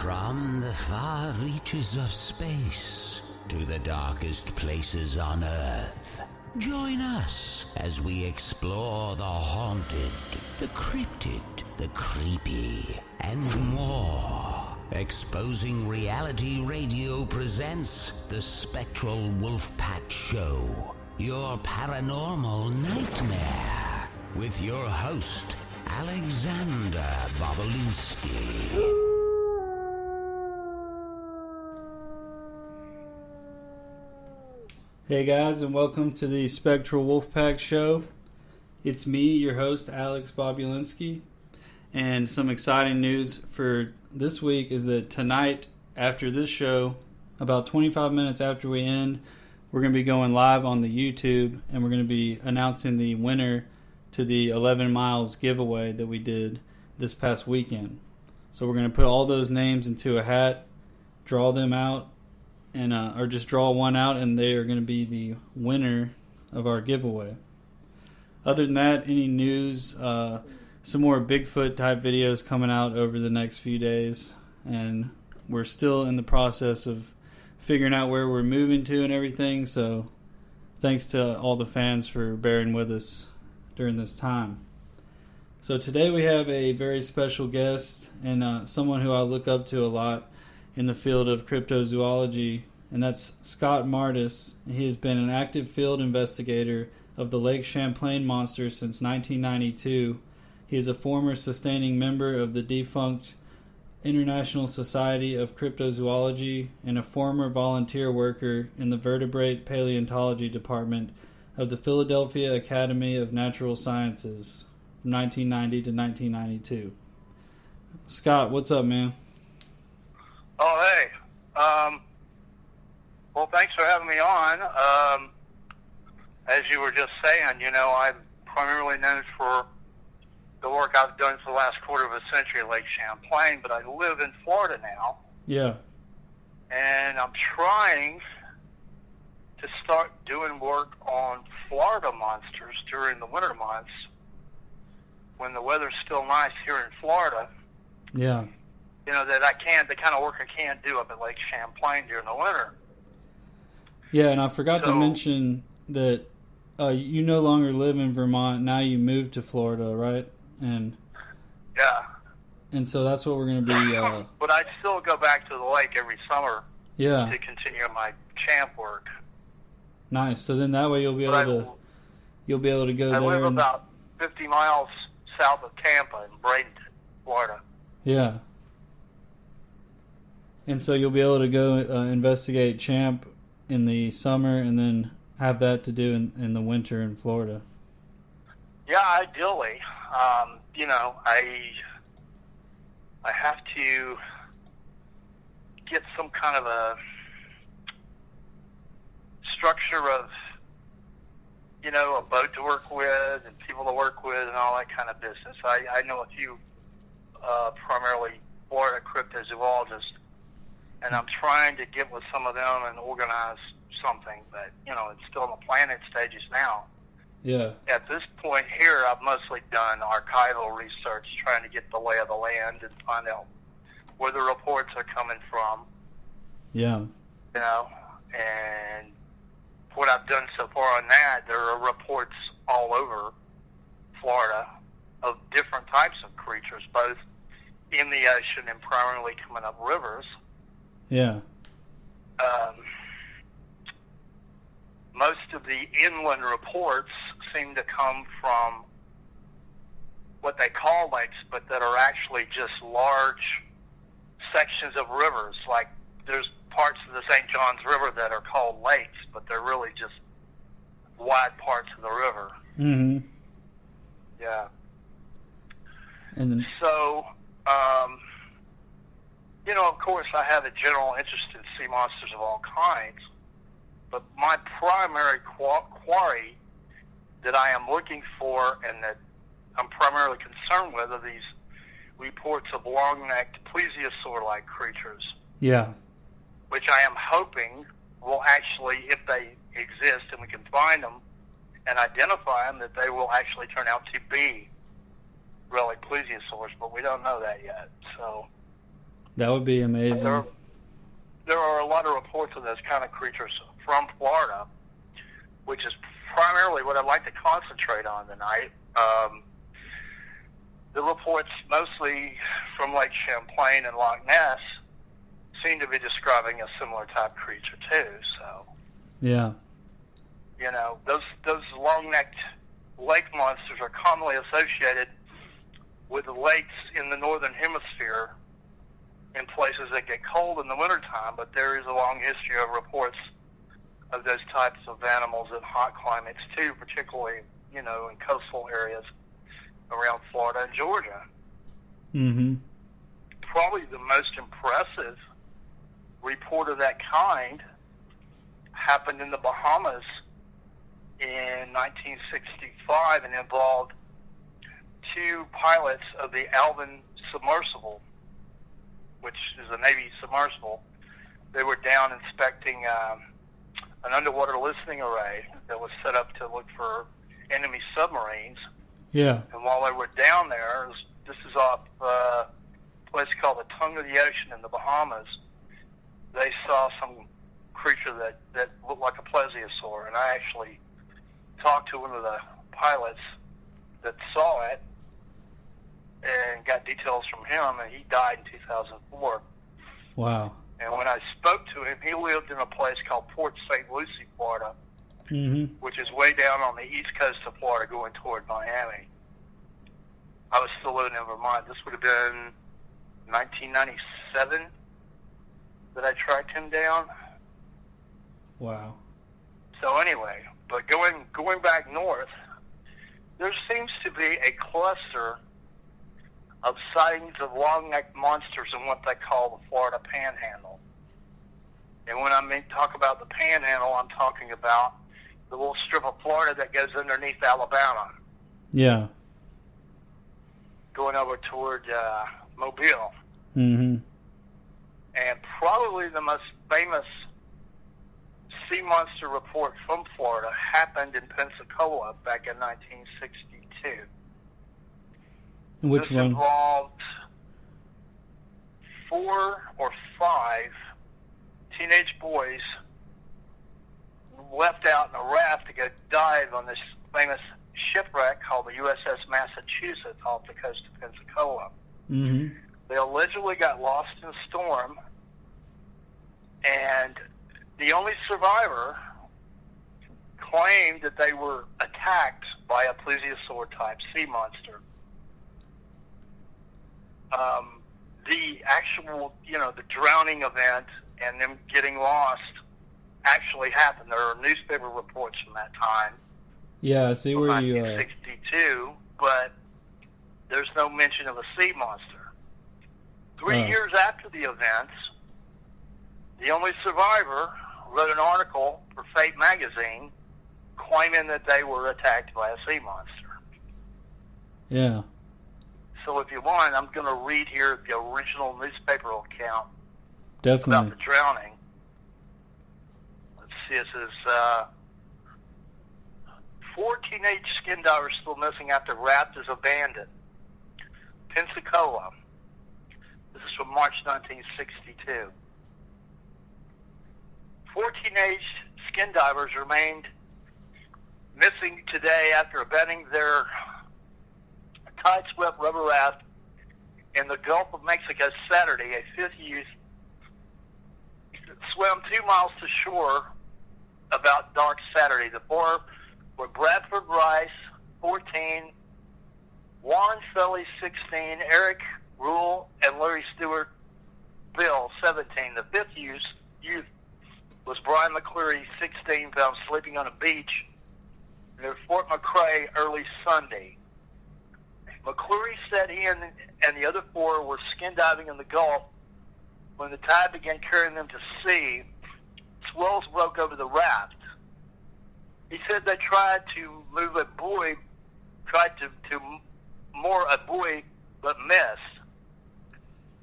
From the far reaches of space to the darkest places on Earth, join us as we explore the haunted, the cryptid, the creepy, and more. Exposing Reality Radio presents the Spectral WOLFPACK Show, your paranormal nightmare, with your host, Alexander Bobolinsky. Hey guys, and welcome to the Spectral WOLFPACK Show. It's me, your host, Alex Bobolinsky, and some exciting news for this week is that tonight, after this show, about 25 minutes after we end, we're going to be going live on the YouTube, and we're going to be announcing the winner to the 11 Miles giveaway that we did this past weekend. So we're going to put all those names into a hat, draw them out, and or just draw one out, and they are going to be the winner of our giveaway. Other than that, any news, some more Bigfoot type videos coming out over the next few days, and we're still in the process of figuring out where we're moving to and everything, so thanks to all the fans for bearing with us during this time. So today we have a very special guest, and someone who I look up to a lot in the field of cryptozoology, and that's Scott Mardis. He has been an active field investigator of the Lake Champlain monster since 1992. He is a former sustaining member of the defunct International Society of Cryptozoology and a former volunteer worker in the Vertebrate Paleontology Dept of the Philadelphia Academy of Natural Sciences from 1990 to 1992. Scott, what's up, man? Oh, hey. Well, thanks for having me on. As you were just saying, you know, I'm primarily known for the work I've done for the last quarter of a century at Lake Champlain, but I live in Florida now. Yeah. And I'm trying to start doing work on Florida monsters during the winter months when the weather's still nice here in Florida. Yeah. You know, that the kind of work I can't do up at Lake Champlain during the winter. Yeah, and I forgot to mention that you no longer live in Vermont. Now you moved to Florida, right? And yeah. And so that's what we're going to be... but I still go back to the lake every summer to continue my champ work. Nice. So then that way you'll be able to go there. I live about 50 miles south of Tampa in Bradenton, Florida. Yeah. And so you'll be able to go investigate champ in the summer and then have that to do in the winter in Florida. Yeah, ideally. You know, I have to get some kind of a structure of, you know, a boat to work with and people to work with and all that kind of business. I know a few primarily Florida cryptozoologists, and I'm trying to get with some of them and organize something, but, you know, it's still in the planning stages now. Yeah. At this point here, I've mostly done archival research, trying to get the lay of the land and find out where the reports are coming from. Yeah. You know, and what I've done so far on that, there are reports all over Florida of different types of creatures, both in the ocean and primarily coming up rivers. Yeah. Most of the inland reports seem to come from what they call lakes, but that are actually just large sections of rivers. Like there's parts of the St. Johns River that are called lakes, but they're really just wide parts of the river. Mm-hmm. Yeah. And then... So, you know, of course, I have a general interest in sea monsters of all kinds, but my primary quarry that I am looking for and that I'm primarily concerned with are these reports of long-necked plesiosaur-like creatures. Yeah. Which I am hoping will actually, if they exist and we can find them and identify them, that they will actually turn out to be really plesiosaurs, but we don't know that yet. So That would be amazing. There are a lot of reports of those kind of creatures from Florida, which is primarily what I'd like to concentrate on tonight. The reports, mostly from Lake Champlain and Loch Ness, seem to be describing a similar type creature too. So, yeah, you know, those long-necked lake monsters are commonly associated with the lakes in the northern hemisphere in places that get cold in the wintertime, but there is a long history of reports of those types of animals in hot climates too, particularly, you know, in coastal areas around Florida and Georgia. Mm-hmm. Probably the most impressive report of that kind happened in the Bahamas in 1965 and involved two pilots of the Alvin submersible, which is a Navy submersible. They were down inspecting an underwater listening array that was set up to look for enemy submarines. Yeah. And while they were down there, this is off a place called the Tongue of the Ocean in the Bahamas, they saw some creature that looked like a plesiosaur. And I actually talked to one of the pilots that saw it and got details from him, and he died in 2004. Wow. And when I spoke to him, he lived in a place called Port St. Lucie, Florida, Mm-hmm. which is way down on the east coast of Florida going toward Miami. I was still living in Vermont. This would have been 1997 that I tracked him down. Wow. So anyway, but going back north, there seems to be a cluster of sightings of long-necked monsters in what they call the Florida Panhandle. And when I talk about the Panhandle, I'm talking about the little strip of Florida that goes underneath Alabama, Yeah. going over toward Mobile. Mm-hmm. And probably the most famous sea monster report from Florida happened in Pensacola back in 1962. Which this one? involved 4 or 5 teenage boys left out in a raft to go dive on this famous shipwreck called the USS Massachusetts off the coast of Pensacola. Mm-hmm. They allegedly got lost in a storm, and the only survivor claimed that they were attacked by a plesiosaur-type sea monster. The actual, the drowning event and them getting lost actually happened. There are newspaper reports from that time. Yeah, I see where you 1962, but there's no mention of a sea monster. 3 years after the events, the only survivor wrote an article for Fate magazine claiming that they were attacked by a sea monster. Yeah. So if you want, I'm going to read here the original newspaper account Definitely. about the drowning. Let's see, this is 4 teenage skin divers still missing after raft is abandoned. Pensacola. This is from March 1962. 4 teenage skin divers remained missing today after abandoning their tide-swept rubber raft in the Gulf of Mexico Saturday. A 5th youth swam 2 miles to shore about dark Saturday. The 4 were Bradford Rice, 14, Juan Felly, 16, Eric Rule, and Larry Stewart Bill, 17. The 5th youth was Brian McCleary, 16, found sleeping on a beach near Fort McRae early Sunday. McCleary said he and the other 4 were skin diving in the Gulf when the tide began carrying them to sea. Swells broke over the raft. He said they tried to move a buoy, to moor a buoy, but missed.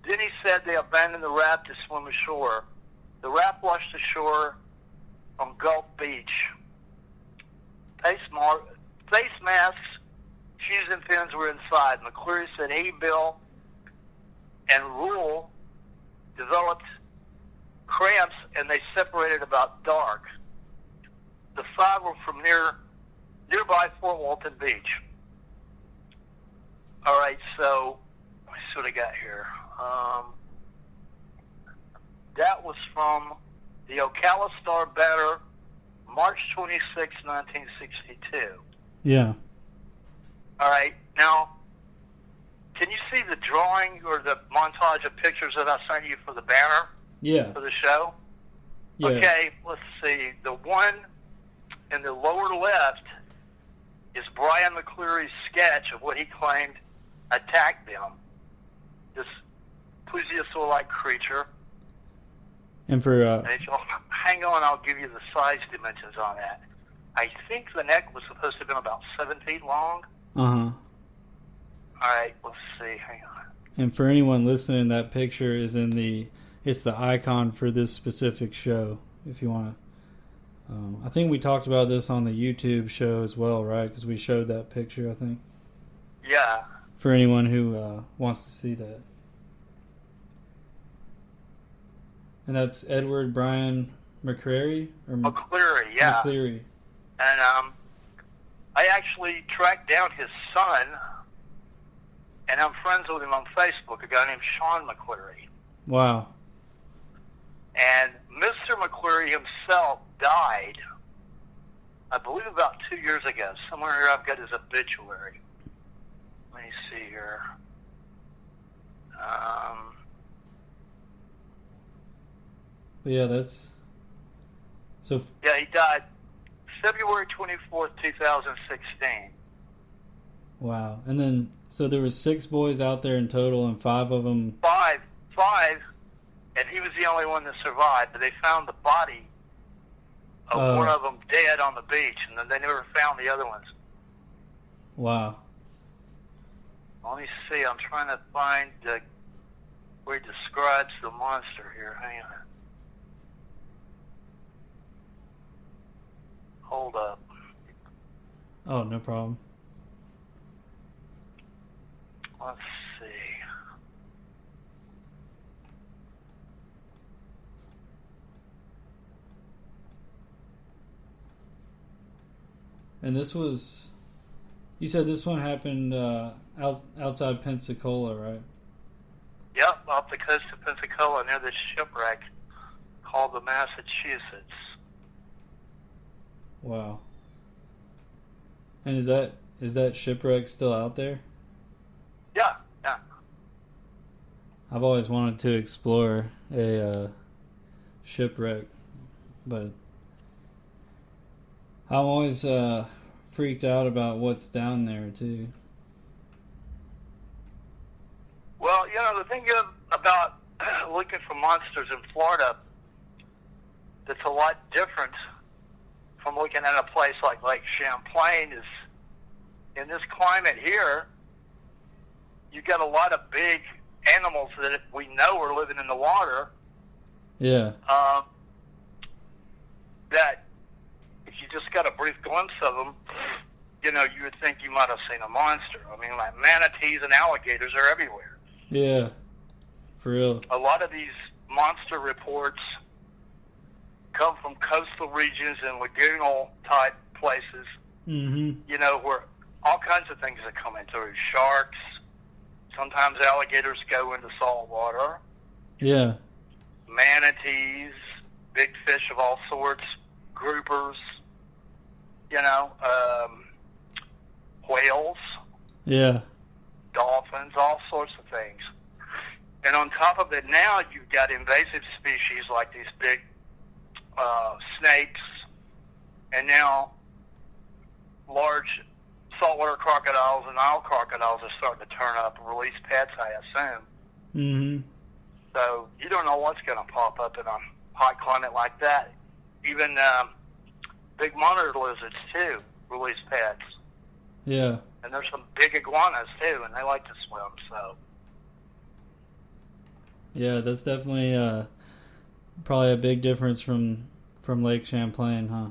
Then he said they abandoned the raft to swim ashore. The raft washed ashore on Gulf Beach. Face masks, shoes and fins were inside. McCleary said he, Bill, and Rule developed cramps, and they separated about dark. The 5 were from nearby Fort Walton Beach. All right, so let me see what I got here. That was from the Ocala Star-Banner, March 26, 1962. Yeah. All right, now, can you see the drawing or the montage of pictures that I sent you for the banner? Yeah. For the show? Yeah. Okay, let's see. The one in the lower left is Brian McCleary's sketch of what he claimed attacked them. This plesiosaur-like creature. And for hang on, I'll give you the size dimensions on that. I think the neck was supposed to have been about 7 feet long. All right, let's see. Hang on. And for anyone listening, that picture is it's the icon for this specific show. If you want to, I think we talked about this on the YouTube show as well, right? Because we showed that picture, I think. Yeah. For anyone who wants to see that. And that's Edward Brian McCrary? McCleary, yeah. McCleary. And I actually tracked down his son, and I'm friends with him on Facebook, a guy named Sean McCleary. Wow. And Mr. McCleary himself died, I believe, about 2 years ago. Somewhere here I've got his obituary. Let me see here. But yeah, that's... So... Yeah, he died February 24th, 2016. Wow. And then, so there was 6 boys out there in total, and 5 of them... Five, and he was the only one that survived, but they found the body of one of them dead on the beach, and then they never found the other ones. Wow. Let me see, I'm trying to find where he describes the monster here. Hang on. Hold up. Oh, no problem. Let's see. And this was... You said this one happened outside Pensacola, right? Yep, off the coast of Pensacola near this shipwreck called the Massachusetts. Wow. And is that shipwreck still out there? Yeah. I've always wanted to explore a shipwreck, but I'm always freaked out about what's down there too. Well, the thing about looking for monsters in Florida that's a lot different from looking at a place like Lake Champlain is, in this climate here, you got a lot of big animals that we know are living in the water. Yeah. That if you just got a brief glimpse of them, you would think you might have seen a monster. I mean, like manatees and alligators are everywhere. Yeah. For real. A lot of these monster reports come from coastal regions and lagoonal type places. Mm-hmm. Where all kinds of things are coming through. Sharks. Sometimes alligators go into salt water. Yeah. Manatees, big fish of all sorts, groupers, whales. Yeah. Dolphins, all sorts of things. And on top of it now, you've got invasive species like these big snakes, and now large saltwater crocodiles and Nile crocodiles are starting to turn up and release pets, I assume. Mm-hmm. So you don't know what's going to pop up in a hot climate like that. Even big monitor lizards, too, release pets. Yeah. And there's some big iguanas, too, and they like to swim, so... Yeah, that's definitely probably a big difference from Lake Champlain, huh?